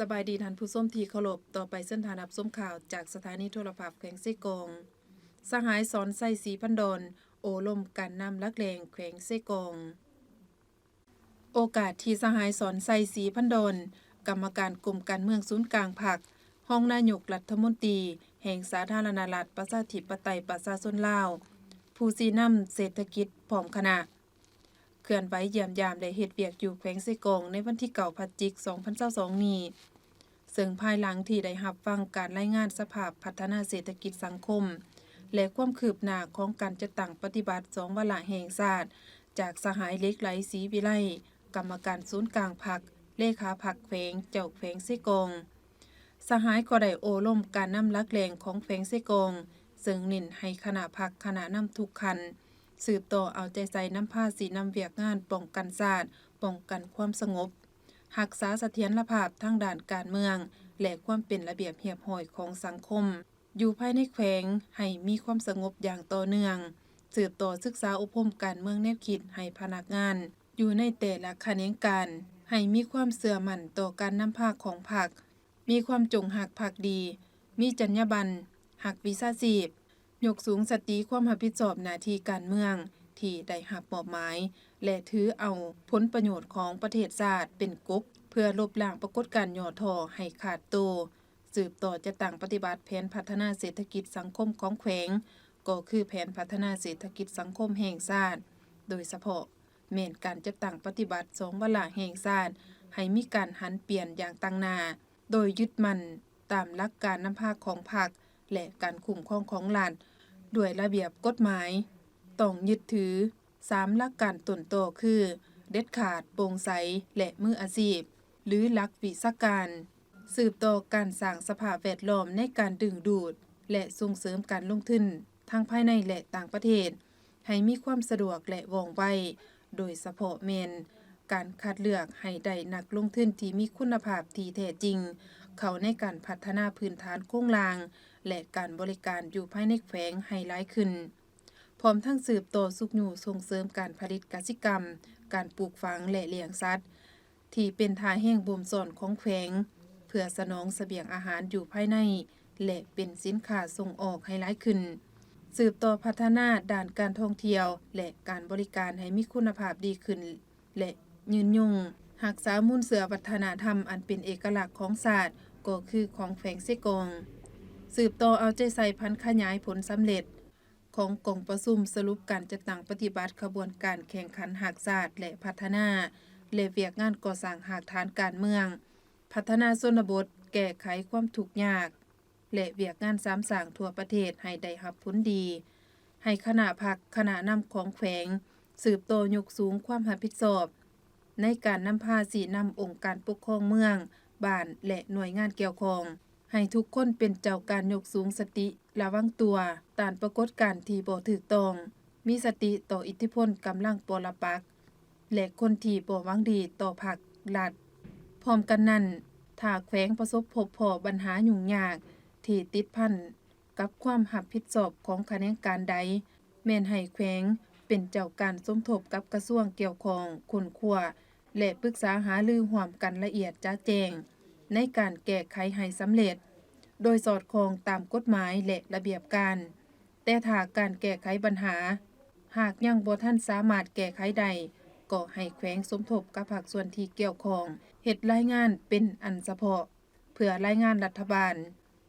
สบายดีท่านผู้ชมที่เคารพต่อไปเส้นทางรับชมข่าวจากสถานีโทรทัศน์แขวงไส้กงสหายสอนไส้สีพันดอนโอลมการนำลักแรงแขวงไส้กงโอกาสที่สหายสอนไส้สีพันดอนกรรมการกลุ่มการเมืองศูนย์กลางพรรคห้องนายกรัฐมนตรีแห่งสาธารณรัฐประชาธิปไตยประชาชนลาวผู้ชี้นำเศรษฐกิจพร้อมคณะเคลื่อนไหวเยี่ยมยามและเฮ็ดเวียกอยู่แขวงไส้กงในวันที่9 พฤศจิกายน 2022 นี้ซึ่งภายหลังที่ได้รับฟังการรายงานสภาพพัฒนาเศรษฐกิจสังคมและความคืบหน้าของการจัดตั้งปฏิบัติ2วาระแห่งชาติจากสหายเหล็กไหลศรีวิไลกรรมการศูนย์กลางพรรคเลขาพรรคแขวงเจ้าแขวงไส้กงสหายก็ได้โอล้มการนำลักแรงของแขวงไส้กงซึ่งเน้นให้คณะพรรคคณะนำทุกคันสืบต่อเอาใจใส่นำพาสีนำเวียกงานป้องกันชาติป้องกันความสงบรักษาเสถียรภาพทางด้านการเมืองและความเป็นระเบียบเรียบร้อยของสังคมอยู่ภายในแขวงให้มีความสงบอย่างต่อเนื่องสืบต่อศึกษาอบรมการเมืองแนวคิดให้พนักงานอยู่ในแต่ละแขนงการให้มีความเชื่อมั่นต่อการนำพาของพรรคมีความจงรักภักดีมีจรรยาบรรณรักวิชาชีพยกสูงสตรีความรับผิดชอบหน้าที่การเมืองที่ได้รับมอบหมายและถือเอาผลประโยชน์ของประเทศชาติเป็นกบเพื่อลบล้างปรากฏการณ์ย่อท้อให้ขาดโตสืบต่อจะตั้งปฏิบัติแผนพัฒนาเศรษฐกิจสังคมของแขวงก็คือแผนพัฒนาเศรษฐกิจสังคมแห่งชาติโดยเฉพาะแม่นการจัดตั้งปฏิบัติ2วาระแห่งชาติให้มีการหันเปลี่ยนอย่างตั้งหน้าโดยยึดมั่นตามหลักการนำพาของพรรคและการคุ้มครองของรัฐด้วยระเบียบกฎหมายต้องยึดถือ3หลักการต้นโตคือเด็ดขาดโปร่งใสและมืออาชีพหรือหลักวิชาการสืบต่อการสร้างสภาพแวดล้อมในการดึงดูดและส่งเสริมการลงทุนทั้งภายในและต่างประเทศให้มีความสะดวกและว่องไวโดยเฉพาะแม่นการคัดเลือกให้ได้นักลงทุนที่มีคุณภาพที่แท้จริงเข้าในการพัฒนาพื้นฐานโครงสร้างและการบริการอยู่ภายในแขวงให้หลายขึ้นพร้อมทั้งสืบต่อสุขอยู่ส่งเสริมการผลิตกสิกรรมการปลูกฝังและเลี้ยงสัตว์ที่เป็นท่าแห่งบ่มสอนของแขวงเพื่อสนองเสบียงอาหารอยู่ภายในและเป็นสินค้าส่งออกให้หลายขึ้นสืบต่อพัฒนาด้านการท่องเที่ยวและการบริการให้มีคุณภาพดีขึ้นและยืนยงรักษามูลเสือวัฒนธรรมอันเป็นเอกลักษณ์ของศาสตร์ก็คือของแขวงไส้กงสืบต่อเอาใจใส่พันขยายผลสำเร็จของกองประชุมสรุปการจัดตั้งปฏิบัติขบวนการแข่งขันหักศาสตร์และพัฒนาและเวียกงานก่อสร้างหากฐานการเมืองพัฒนาชนบทแก้ไขความทุกข์ยากและเวียกงานสร้างทั่วประเทศให้ได้รับผลดีให้คณะพรรคคณะนำของแขวงสืบต่อยกสูงความรับผิดชอบในการนำพาสีนำองค์การปกครองเมืองบ้านและหน่วยงานเกี่ยวข้องให้ทุกคนเป็นเจ้าการยกสูงสติระวังตัวต้านปรากฏการณ์ที่บ่ถูกต้องมีสติต่ออิทธิพลกำลังปรปักษ์และคนที่บ่หวังดีต่อพรรครัฐพร้อมกันนั้นถ้าแขวงประสบพบพ้อปัญหายุ่งยากที่ติดพันกับความรับผิดชอบของแขนงการใดแม่นให้แขวงเป็นเจ้าการสมทบกับกระทรวงเกี่ยวข้องค้นคว้าและปรึกษาหารือร่วมกันละเอียดจะแจ้งในการแก้ไขให้สำเร็จโดยสอดคล้องตามกฎหมายและระเบียบการแต่ถ้าการแก้ไขปัญหาหากยังบ่ทันสามารถแก้ไขได้ก็ให้แขวงสมทบกับภาคส่วนที่เกี่ยวข้องเฮ็ดรายงานเป็นอันเฉพาะเพื่อรายงานรัฐบาล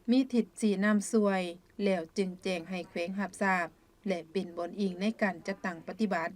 มีทิศชี้นำช่วยแล้วจึงแจ้งให้แขวงรับทราบและเป็นบนอิงในการจัดตั้งปฏิบัติ